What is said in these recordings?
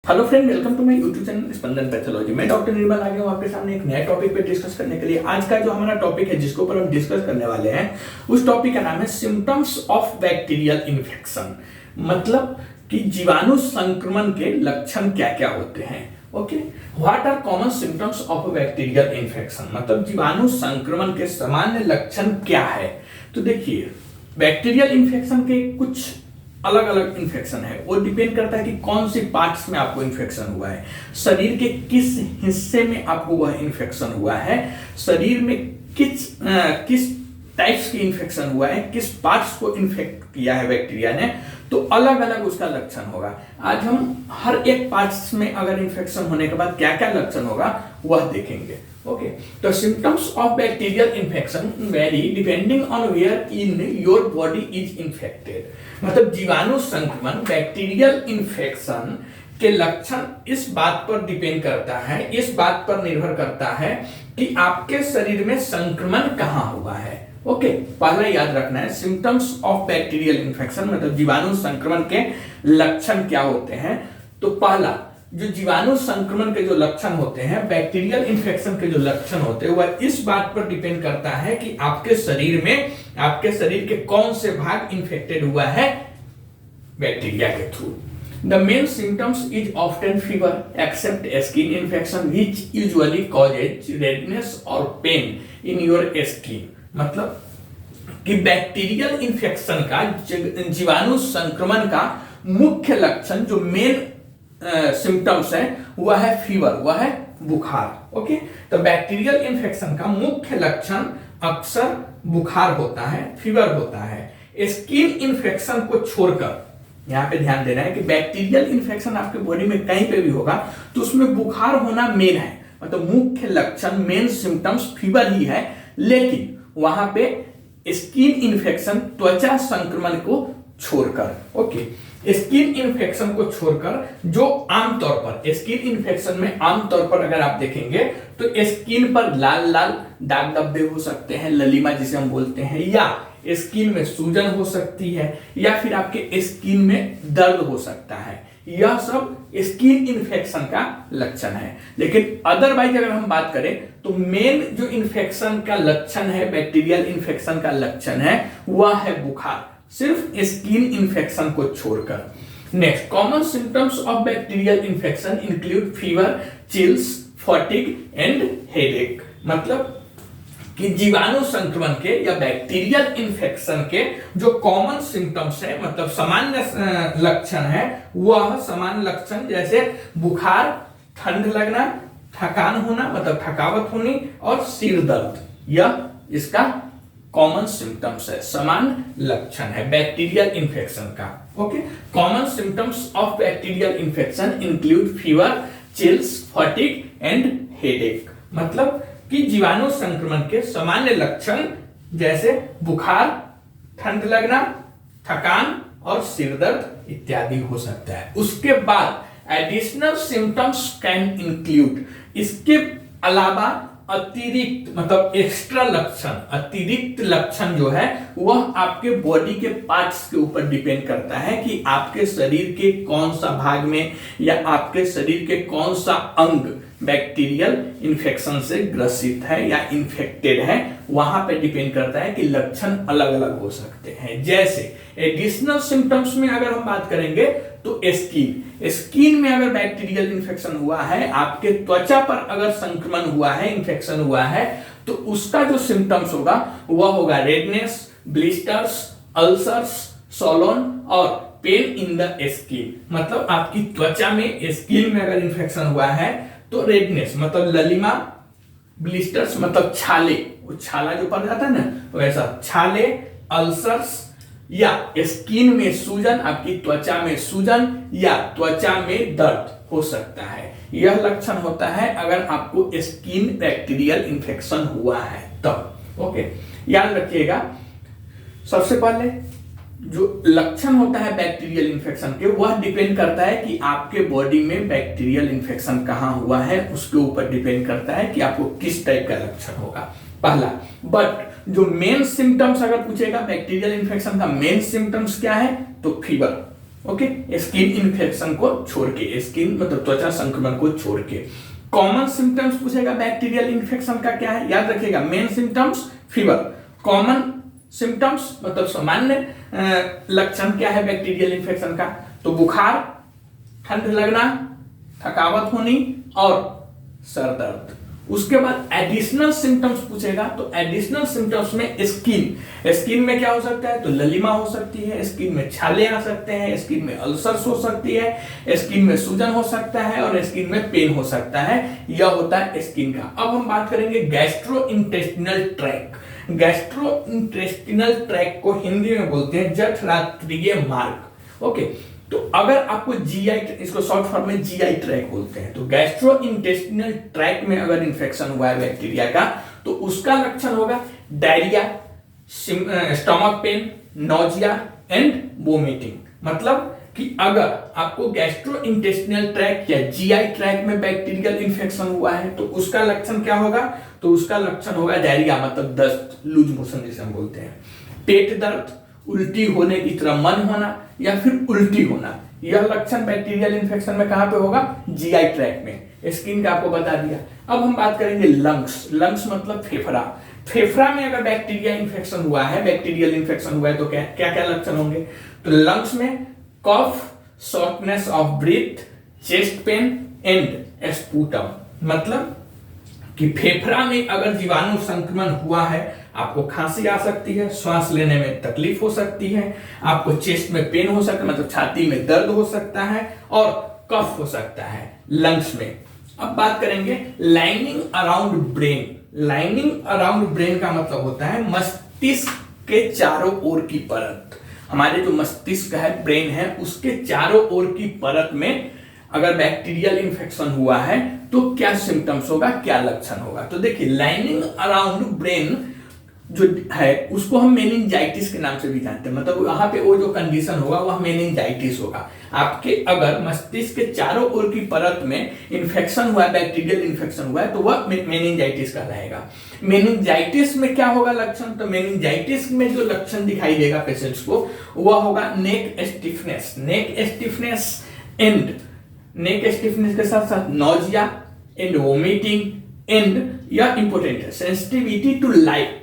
Hello friend, welcome to my YouTube channel Spandan pathology. मैं doctor Nirmal आ गया हूँ आपके सामने एक नए टॉपिक पे डिस्कस करने के लिए। आज का जो हमारा टॉपिक है जिसके ऊपर हम डिस्कस करने वाले हैं उस टॉपिक का नाम है सिम्टम्स ऑफ बैक्टीरियल इन्फेक्शन। मतलब कि जीवाणु संक्रमण के लक्षण क्या क्या होते हैं। Okay, what are common symptoms of bacterial infection, मतलब जीवाणु संक्रमण के सामान्य लक्षण क्या है। तो देखिए, बैक्टीरियल इन्फेक्शन के कुछ अलग अलग इन्फेक्शन है, वो डिपेंड करता है कि कौन सी पार्ट्स में आपको इन्फेक्शन हुआ है, शरीर के किस हिस्से में आपको वह इन्फेक्शन हुआ है, शरीर में किस टाइप्स की इन्फेक्शन हुआ है, किस पार्ट्स को इन्फेक्ट किया है बैक्टीरिया ने, तो अलग अलग उसका लक्षण होगा। आज हम हर एक पार्ट्स में अगर इन्फेक्शन होने के बाद क्या क्या लक्षण होगा वह देखेंगे। ओके, तो symptoms of bacterial infection very depending on where in your body is infected. मतलब जीवाणु संक्रमण बैक्टीरियल इन्फेक्शन के लक्षण इस बात पर डिपेंड करता है, इस बात पर निर्भर करता है कि आपके शरीर में संक्रमण कहां हुआ है। ओके, पहला याद रखना है सिम्टम्स ऑफ बैक्टीरियल इन्फेक्शन मतलब जीवाणु संक्रमण के लक्षण क्या होते हैं। तो पहला जो जीवाणु संक्रमण के जो लक्षण होते हैं, बैक्टीरियल इन्फेक्शन के जो लक्षण होते हैं, वह इस बात पर डिपेंड करता है कि आपके शरीर के कौन से भाग इन्फेक्टेड हुआ है बैक्टीरिया के through. The main symptoms is often fever except skin infection which usually causes redness और पेन इन योर स्किन। मतलब कि बैक्टीरियल इन्फेक्शन का, जीवाणु संक्रमण का मुख्य लक्षण जो मेन सिम्टम्स है वह है फीवर, वह है बुखार। ओके, तो बैक्टीरियल इन्फेक्शन का मुख्य लक्षण अक्सर बुखार होता है, फीवर होता है। स्किन इन्फेक्शन को छोड़कर यहां पे ध्यान देना है कि बैक्टीरियल इन्फेक्शन आपके बॉडी में कहीं पे भी होगा तो उसमें बुखार होना मेन है, मतलब मुख्य लक्षण, मेन सिम्टम्स फीवर ही है। लेकिन वहां पे स्किन इन्फेक्शन, त्वचा संक्रमण को छोड़कर, ओके, स्किन इन्फेक्शन को छोड़कर जो आमतौर पर स्किन इन्फेक्शन में आमतौर पर अगर आप देखेंगे तो स्किन पर लाल लाल दाग धब्बे हो सकते हैं, ललीमा जिसे हम बोलते हैं, या स्किन में सूजन हो सकती है, या फिर आपके स्किन में दर्द हो सकता है। यह सब स्किन इन्फेक्शन का लक्षण है। लेकिन अदरवाइज अगर हम बात करें तो मेन जो इन्फेक्शन का लक्षण है, बैक्टीरियल इन्फेक्शन का लक्षण है, वह है बुखार, सिर्फ स्किन इन्फेक्शन को छोड़कर। Next, common symptoms of bacterial infection include fever, chills, fatigue and headache. मतलब कि जीवाणु संक्रमण के या बैक्टीरियल इन्फेक्शन के जो कॉमन सिम्टम्स है, मतलब सामान्य लक्षण है, वह सामान्य लक्षण जैसे बुखार, ठंड लगना, थकान होना मतलब थकावट होनी और सिर दर्द, यह इसका कॉमन सिम्टम्स है, सामान्य लक्षण है बैक्टीरियल इन्फेक्शन का। Okay, common symptoms of bacterial infection include fever, chills, fatigue and headache. मतलब कि जीवाणु संक्रमण के सामान्य लक्षण जैसे बुखार, ठंड लगना, थकान और सिर दर्द इत्यादि हो सकता है। उसके बाद एडिशनल सिम्टम्स कैन इंक्लूड, इसके अलावा अतिरिक्त मतलब एक्स्ट्रा लक्षण, अतिरिक्त लक्षण जो है वह आपके बॉडी के पार्ट्स के ऊपर डिपेंड करता है कि आपके शरीर के कौन सा भाग में या आपके शरीर के कौन सा अंग बैक्टीरियल इन्फेक्शन से ग्रसित है या इन्फेक्टेड है, वहां पे डिपेंड करता है कि लक्षण अलग अलग हो सकते हैं। जैसे एडिशनल सिम्टम्स में अगर हम बात करेंगे तो स्किन में अगर बैक्टीरियल इन्फेक्शन हुआ है, आपके त्वचा पर अगर संक्रमण हुआ है, इन्फेक्शन हुआ है, तो उसका जो सिम्टम्स होगा वह होगा रेडनेस, ब्लिस्टर्स, अल्सर्स, सोलोन और पेन इन द स्किन। मतलब आपकी त्वचा में, स्किन में अगर इन्फेक्शन हुआ है तो रेडनेस मतलब ललिमा, ब्लिस्टर्स मतलब छाले, वो छाला जो पड़ जाता है ना वैसा छाले, अल्सर्स या स्किन में सूजन, आपकी त्वचा में सूजन या त्वचा में दर्द हो सकता है। यह लक्षण होता है अगर आपको स्किन बैक्टीरियल इन्फेक्शन हुआ है तब। ओके, याद रखिएगा, सबसे पहले जो लक्षण होता है बैक्टीरियल इन्फेक्शन के वह डिपेंड करता है कि आपके बॉडी में बैक्टीरियल इन्फेक्शन कहां हुआ है, उसके ऊपर डिपेंड करता है कि आपको किस टाइप का लक्षण होगा पहला। बट जो मेन सिम्टम्स अगर पूछेगा बैक्टीरियल इन्फेक्शन का मेन सिम्टम्स क्या है तो फीवर, ओके, स्किन इन्फेक्शन को छोड़ के, स्किन मतलब त्वचा संक्रमण को छोड़ के। कॉमन सिम्टम्स पूछेगा बैक्टीरियल इन्फेक्शन का क्या है, याद रखिएगा main symptoms fever, common symptoms मतलब सामान्य लक्षण क्या है बैक्टीरियल इन्फेक्शन का, तो बुखार, ठंड लगना, थकावट होनी और सर दर्द। उसके बाद एडिशनल सिम्टम्स पूछेगा, तो एडिशनल सिम्टम्स में स्किन में क्या हो सकता है, तो ललिमा हो सकती है, स्किन में छाले आ सकते हैं, स्किन में अल्सर्स हो सकती है, स्किन में सूजन हो सकता है और स्किन में पेन हो सकता है। यह होता है स्किन का। अब हम बात करेंगे गैस्ट्रोइंटेस्टिनल ट्रैक्ट। गैस्ट्रोइंटेस्टिनल ट्रैक्ट को हिंदी में बोलते हैं जठरांत्रिय मार्ग। ओके, तो अगर आपको जीआई, इसको शॉर्ट फॉर्म में जीआई ट्रैक बोलते हैं, तो गैस्ट्रोइंटेस्टिनल ट्रैक में अगर इंफेक्शन हुआ है बैक्टीरिया का, तो उसका लक्षण होगा diarrhoea, stomach pain, nausea and vomiting. मतलब कि अगर आपको गैस्ट्रोइंटेस्टिनल ट्रैक या जीआई ट्रैक में बैक्टीरियल इंफेक्शन हुआ है तो उसका लक्षण क्या होगा, तो उसका लक्षण होगा डायरिया मतलब दस्त, लूज मोशन जिसे हम बोलते हैं, पेट दर्द, उल्टी होने की तरह मन होना या फिर उल्टी होना। यह लक्षण बैक्टीरियल इन्फेक्शन में कहां पे होगा, जीआई ट्रैक में। स्किन का आपको बता दिया। अब हम बात करेंगे लंग्स। लंग्स मतलब फेफड़ा। फेफड़ा में अगर बैक्टीरिया इन्फेक्शन हुआ है, बैक्टीरियल इन्फेक्शन हुआ है तो क्या क्या लक्षण होंगे, तो लंग्स में cough, shortness of breath, chest pain and sputum. मतलब कि फेफड़ा में अगर जीवाणु संक्रमण हुआ है, आपको खांसी आ सकती है, श्वास लेने में तकलीफ हो सकती है, आपको चेस्ट में पेन हो सकता है मतलब छाती में दर्द हो सकता है और कफ हो सकता है लंग्स में। अब बात करेंगे lining around brain. Lining around brain का मतलब होता है मस्तिष्क के चारों ओर की परत। हमारे जो मस्तिष्क है, ब्रेन है, उसके चारों ओर की परत में अगर बैक्टीरियल इन्फेक्शन हुआ है तो क्या सिम्टम्स होगा, क्या लक्षण होगा। तो देखिए लाइनिंग अराउंड ब्रेन जो है उसको हम मेनिंजाइटिस के नाम से भी जानते हैं। मतलब वहां पे वो जो कंडीशन होगा वह मेनिंजाइटिस होगा। आपके अगर मस्तिष्क के चारों ओर की परत में इन्फेक्शन हुआ है, बैक्टीरियल इन्फेक्शन हुआ है, तो वह मेनिंजाइटिस कहलाएगा। मेनिंजाइटिस में क्या होगा लक्षण, तो मेनिंजाइटिस में जो लक्षण दिखाई देगा पेशेंट्स को वह होगा neck stiffness. Neck stiffness and neck stiffness के साथ साथ नोजिया एंड वोमिटिंग एंड या इंपोर्टेंट है sensitivity to light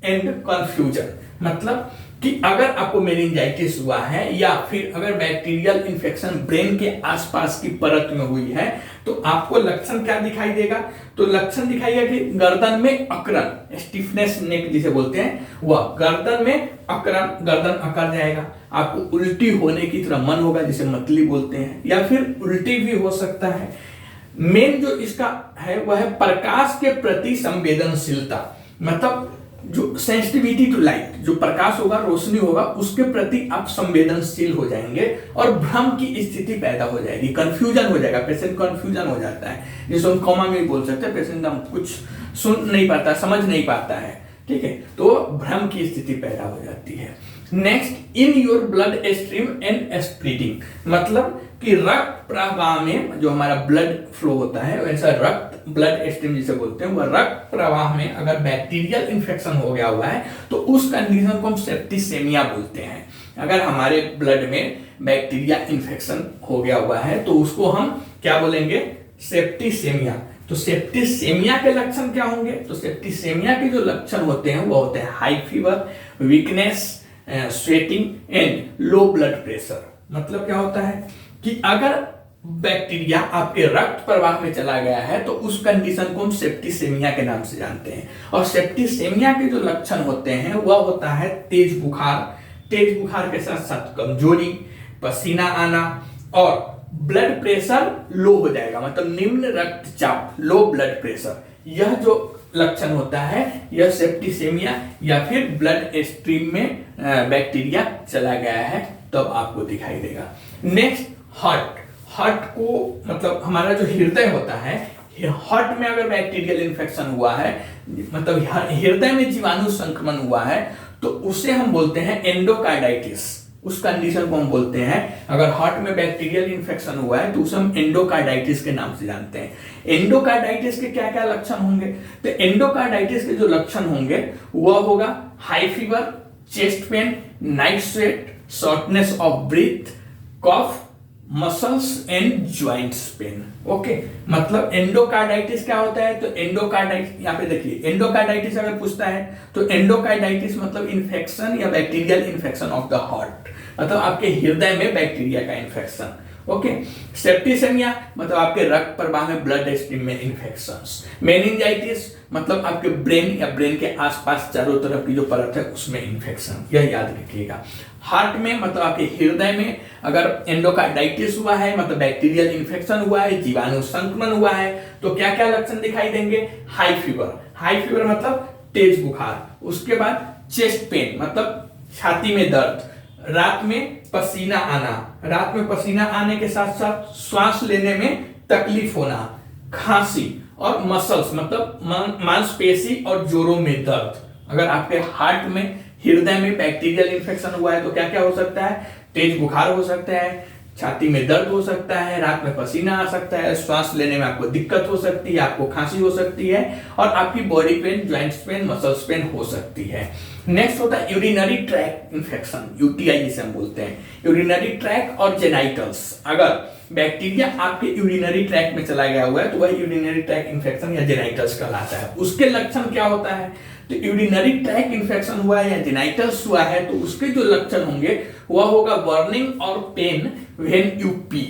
and confusion. मतलब कि अगर आपको मेनिंजाइटिस हुआ है या फिर अगर बैक्टीरियल इन्फेक्शन ब्रेन के आसपास की परत में हुई है तो आपको लक्षण क्या दिखाई देगा, तो लक्षण दिखाइएगा कि गर्दन में अकड़न, स्टिफनेस नेक जिसे बोलते हैं, वह गर्दन में अकड़न, गर्दन अकड़ जाएगा, आपको उल्टी होने की तरह मन होगा जिसे मतली बोलते हैं, या फिर उल्टी भी हो सकता है। मेन जो इसका है वह है प्रकाश के प्रति संवेदनशीलता। मतलब जो सेंसिटिविटी टू लाइट, जो प्रकाश होगा, रोशनी होगा, उसके प्रति आप संवेदनशील हो जाएंगे और भ्रम की स्थिति पैदा हो जाएगी, कंफ्यूजन हो जाएगा, पेशेंट कंफ्यूजन हो जाता है, जिसे हम कॉमा में बोल सकते हैं, पेशेंट हम कुछ सुन नहीं पाता, समझ नहीं पाता है, ठीक है, तो भ्रम की स्थिति पैदा हो जाती है। Next, in your blood stream and spreading. मतलब कि रक्त प्रवाह में जो हमारा ब्लड फ्लो होता है वैसा रक्त, ब्लड स्ट्रीम जिसे बोलते हैं, वह रक्त प्रवाह में अगर बैक्टीरियल इन्फेक्शन हो गया हुआ है तो उस कंडीशन को हम सेप्टिसेमिया बोलते हैं। अगर हमारे ब्लड में बैक्टीरिया इन्फेक्शन हो गया हुआ है तो उसको हम क्या बोलेंगे, सेप्टिसेमिया। तो सेप्टिसेमिया के लक्षण क्या होंगे, तो सेप्टिसेमिया के जो लक्षण होते हैं वो होते हैं high fever, weakness, sweating and low blood pressure. मतलब क्या होता है कि अगर बैक्टीरिया आपके रक्त प्रवाह में चला गया है तो उस कंडीशन को हम सेप्टिसेमिया के नाम से जानते हैं। और सेप्टिसेमिया के जो लक्षण होते हैं वह होता है तेज बुखार, तेज बुखार के साथ साथ कमजोरी, पसीना आना और ब्लड प्रेशर लो हो जाएगा, मतलब निम्न रक्तचाप, लो ब्लड प्रेशर। यह जो लक्षण होता है यह सेप्टिसेमिया या फिर ब्लड स्ट्रीम में बैक्टीरिया चला गया है तब आपको दिखाई देगा। Next, heart. हार्ट को मतलब हमारा जो हृदय होता है, हार्ट में अगर बैक्टीरियल इन्फेक्शन हुआ है, मतलब हृदय में जीवाणु संक्रमण हुआ है तो उसे हम बोलते हैं एंडोकार्डाइटिस। उस कंडीशन को हम बोलते हैं, अगर हार्ट में बैक्टीरियल इन्फेक्शन हुआ है तो उसे हम एंडोकार्डाइटिस के नाम से जानते हैं। एंडोकार्डाइटिस के क्या क्या लक्षण होंगे, तो एंडोकार्डाइटिस के जो लक्षण होंगे वह होगा high fever, chest pain, night sweat, shortness of breath, cough, muscles and joints pain. Okay, मतलब एंडोकार्डाइटिस क्या होता है? तो एंडोकार्डाइटिस, यहाँ पे देखिए, एंडोकार्डाइटिस अगर पूछता है तो एंडोकार्डाइटिस मतलब इन्फेक्शन या bacterial infection of the heart, मतलब आपके हृदय में बैक्टीरिया का इन्फेक्शन। ओके, सेप्टिसेमिया मतलब आपके रक्त प्रवाह में, ब्लड स्ट्रीम में इन्फेक्शंस। मेनिंजाइटिस मतलब आपके ब्रेन या ब्रेन के आसपास चारों तरफ की जो परत है उसमें इन्फेक्शन, यह याद रखिएगा। हार्ट में मतलब आपके हृदय में अगर एंडोकार्डाइटिस हुआ है, मतलब बैक्टीरियल इन्फेक्शन हुआ है, जीवाणु संक्रमण हुआ है, तो क्या क्या लक्षण दिखाई देंगे? हाई फीवर, हाई फीवर मतलब तेज बुखार। उसके बाद चेस्ट पेन मतलब छाती में दर्द, रात में पसीना आना, रात में पसीना आने के साथ साथ श्वास लेने में तकलीफ होना, खांसी, और मसल्स मतलब मांसपेशी और जोड़ों में दर्द। अगर आपके हार्ट में, हृदय में बैक्टीरियल इन्फेक्शन हुआ है तो क्या क्या हो सकता है? तेज बुखार हो सकता है, छाती में दर्द हो सकता है, रात में पसीना आ सकता है, श्वास लेने में आपको दिक्कत हो सकती है, आपको खांसी हो सकती है, और आपकी body pain, joints pain, muscles pain हो सकती है। नेक्स्ट होता है यूरिनरी ट्रैक इन्फेक्शन, यूटीआई जिसे हम बोलते हैं। यूरिनरी ट्रैक और जेनाइटल्स, अगर बैक्टीरिया आपके यूरिनरी ट्रैक में चला गया हुआ है तो वह यूरिनरी ट्रैक इन्फेक्शन या जेनाइटल्स कहलाता है। उसके लक्षण क्या होता है? तो यूरिनरी ट्रैक इन्फेक्शन हुआ है या जेनाइटल्स हुआ है तो उसके जो लक्षण होंगे वह होगा बर्निंग और pain when you pee,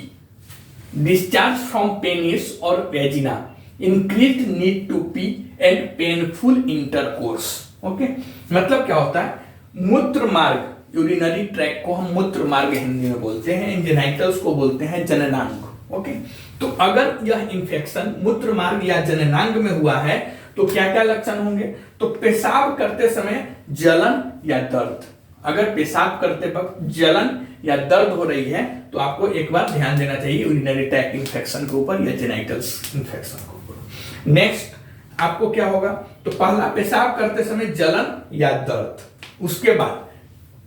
discharge from penis और vagina, increased need to pee and painful intercourse. Okay, मतलब क्या होता है? मूत्र मार्ग, यूरिनरी ट्रैक को हम मूत्र मार्ग हिंदी में बोलते हैं, जेनाइटल्स को बोलते हैं जननांग। ओके, तो अगर यह इंफेक्शन मूत्र मार्ग या जननांग में हुआ है तो क्या क्या लक्षण होंगे? तो पेशाब करते समय जलन या दर्द, अगर पेशाब करते वक्त जलन या दर्द हो रही है तो आपको एक बार ध्यान देना चाहिए यूरिनरी ट्रैक इन्फेक्शन के ऊपर या जेनाइटल्स इन्फेक्शन के ऊपर। नेक्स्ट आपको क्या होगा? तो पहला पेशाब करते समय जलन या दर्द, उसके बाद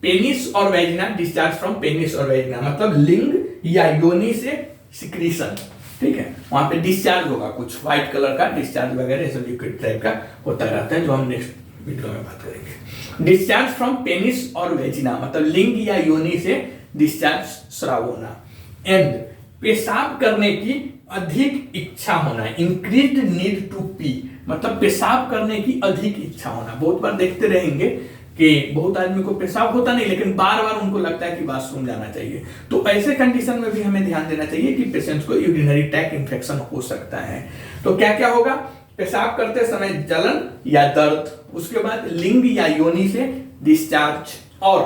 पेनिस और वेजिना, डिस्चार्ज फ्रॉम पेनिस और वेजिना मतलब लिंग या योनि से सिक्रीशन, ठीक है, वहां पे डिस्चार्ज होगा, कुछ व्हाइट कलर का डिस्चार्ज वगैरह ऐसा लिक्विड टाइप का होता रहता है जो हम नेक्स्ट वीडियो में बात करेंगे। डिस्चार्ज फ्रॉम पेनिस और वेजिना मतलब लिंग या योनि से डिस्चार्ज, स्राव होना। एंड पेशाब करने की अधिक इच्छा होना, इंक्रीज्ड नीड टू पी मतलब पेशाब करने की अधिक इच्छा होना। बहुत बार देखते रहेंगे कि बहुत आदमी को पेशाब होता नहीं लेकिन बार बार उनको लगता है कि वॉशरूम जाना चाहिए, तो ऐसे कंडीशन में भी हमें ध्यान देना चाहिए कि पेशेंट को यूरिनरी ट्रैक इन्फेक्शन हो सकता है। तो क्या क्या होगा? पेशाब करते समय जलन या दर्द, उसके बाद लिंग या योनि से डिस्चार्ज, और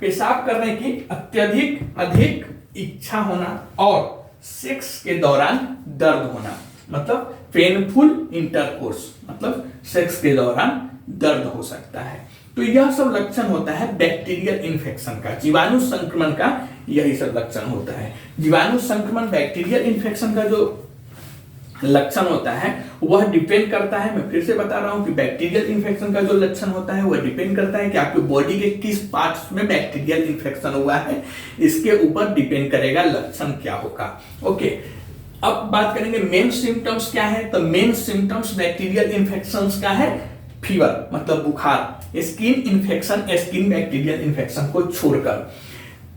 पेशाब करने की अधिक इच्छा होना, और सेक्स के दौरान दर्द होना मतलब पेनफुल इंटरकोर्स मतलब सेक्स के दौरान दर्द हो सकता है। तो यह सब लक्षण होता है बैक्टीरियल इन्फेक्शन का, जीवाणु संक्रमण का यही सब लक्षण होता है। जीवाणु संक्रमण, बैक्टीरियल इन्फेक्शन का जो लक्षण होता है वह डिपेंड करता है, मैं फिर से बता रहा हूं कि बैक्टीरियल इन्फेक्शन का जो लक्षण होता है वह डिपेंड करता है कि आपके बॉडी के किस पार्ट्स में बैक्टीरियल इन्फेक्शन हुआ है, इसके ऊपर डिपेंड करेगा लक्षण क्या होगा। ओके, अब बात करेंगे मेन सिम्टम्स क्या है। तो मेन सिम्टम्स बैक्टीरियल इन्फेक्शंस का है फीवर मतलब बुखार, skin infection, skin bacterial infection को छोड़कर।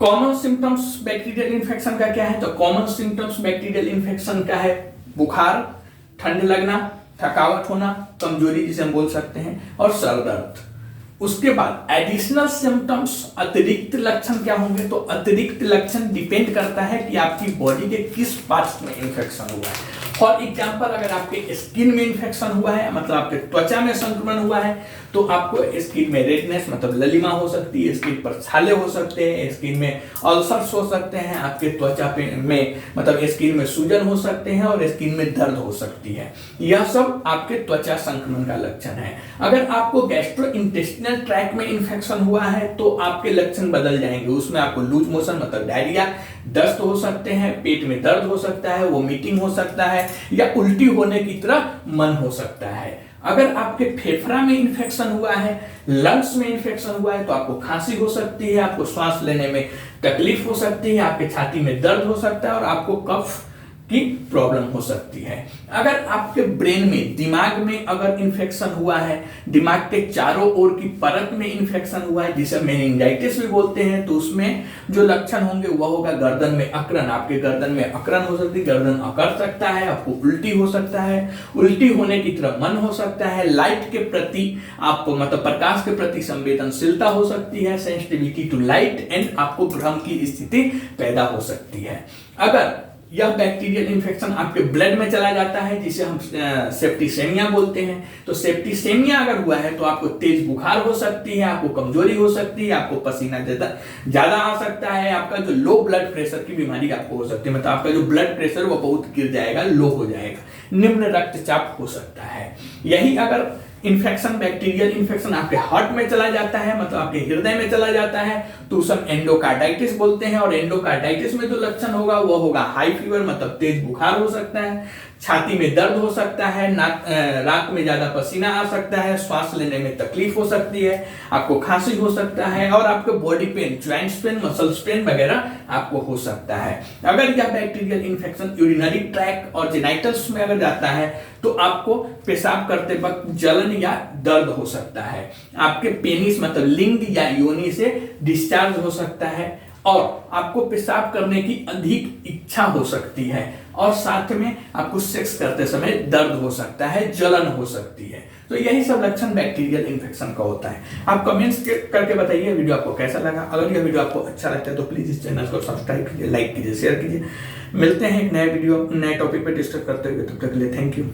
कॉमन सिम्टम्स बैक्टीरियल इन्फेक्शन का क्या है? तो कॉमन सिम्टम्स बैक्टीरियल इन्फेक्शन का है बुखार, ठंड लगना, थकावट होना, कमजोरी जिसे हम बोल सकते हैं, और सर दर्द। उसके बाद एडिशनल सिम्टम्स, अतिरिक्त लक्षण क्या होंगे? तो अतिरिक्त लक्षण डिपेंड करता है कि आपकी बॉडी के किस पार्ट्स में इन्फेक्शन हुआ है। फॉर एग्जाम्पल, अगर आपके स्किन में इन्फेक्शन हुआ है मतलब आपके त्वचा में संक्रमण हुआ है तो आपको स्किन में रेडनेस मतलब ललिमा हो सकती है, स्किन पर छाले हो सकते हैं, स्किन में अल्सर्स हो सकते हैं, आपके त्वचा पे में मतलब स्किन में सूजन हो सकते हैं, और स्किन में दर्द हो सकती है। यह सब आपके त्वचा संक्रमण का लक्षण है। अगर आपको गैस्ट्रोइंटेस्टिनल ट्रैक में इन्फेक्शन हुआ है तो आपके लक्षण बदल जाएंगे, उसमें आपको लूज मोशन मतलब डायरिया, दस्त हो सकते हैं, पेट में दर्द हो सकता है, वोमिटिंग हो सकता है, या उल्टी होने की तरह मन हो सकता है। अगर आपके फेफड़ा में इन्फेक्शन हुआ है, लंग्स में इन्फेक्शन हुआ है तो आपको खांसी हो सकती है, आपको सांस लेने में तकलीफ हो सकती है, आपके छाती में दर्द हो सकता है, और आपको कफ की प्रॉब्लम हो सकती है। अगर आपके ब्रेन में, दिमाग में अगर इन्फेक्शन हुआ है, दिमाग के चारों ओर की परत में इन्फेक्शन हुआ है, जिसे मेनिंजाइटिस भी बोलते हैं, तो उसमें जो लक्षण होंगे वह होगा गर्दन में अकड़न। आपके गर्दन में अकड़न हो सकती है, गर्दन अकड़ सकता है, आपको उल्टी हो सकता है, उल्टी होने की तरफ मन हो सकता है, लाइट के प्रति आप मतलब प्रकाश के प्रति संवेदनशीलता हो सकती है, सेंसिटिविटी टू लाइट, एंड आपको भ्रम की स्थिति पैदा हो सकती है। अगर यह बैक्टीरियल इन्फेक्शन आपके ब्लड में चला जाता है, जिसे हम सेप्टिसेमिया बोलते हैं, तो सेप्टिसेमिया अगर हुआ है तो आपको तेज बुखार हो सकती है, आपको कमजोरी हो सकती है, आपको पसीना ज्यादा आ सकता है, आपका जो लो ब्लड प्रेशर की बीमारी आपको हो सकती है, मतलब आपका जो ब्लड प्रेशर वो बहुत गिर जाएगा, लो हो जाएगा, निम्न रक्तचाप हो सकता है। यही अगर इन्फेक्शन, बैक्टीरियल इन्फेक्शन आपके हार्ट में चला जाता है, मतलब आपके हृदय में चला जाता है, तो उसे हम एंडोकार्डाइटिस बोलते हैं। और एंडोकार्डाइटिस में जो लक्षण होगा वो होगा हाई फीवर, मतलब तेज बुखार हो सकता है, छाती में दर्द हो सकता है, रात में ज्यादा पसीना आ सकता है, श्वास लेने में तकलीफ हो सकती है, आपको खांसी हो सकता है, और आपको body pain, joints pain, muscles pain वगैरह आपको हो सकता है। अगर यह बैक्टीरियल इन्फेक्शन यूरिनरी ट्रैक्ट और जेनाइटल्स में अगर जाता है तो आपको पेशाब करते वक्त जलन या दर्द हो सकता है, आपके पेनिस मतलब लिंग या योनि से डिस्चार्ज हो सकता है, और आपको पेशाब करने की अधिक इच्छा हो सकती है, और साथ में आपको सेक्स करते समय दर्द हो सकता है, जलन हो सकती है। तो यही सब लक्षण बैक्टीरियल इन्फेक्शन का होता है। आप कमेंट्स करके बताइए वीडियो आपको कैसा लगा। अगर यह वीडियो आपको अच्छा लगता है तो प्लीज इस चैनल को सब्सक्राइब कीजिए, लाइक कीजिए, शेयर कीजिए। मिलते हैं एक नए वीडियो, नए टॉपिक पर डिस्कस करते हुए, तब तक के लिए थैंक यू।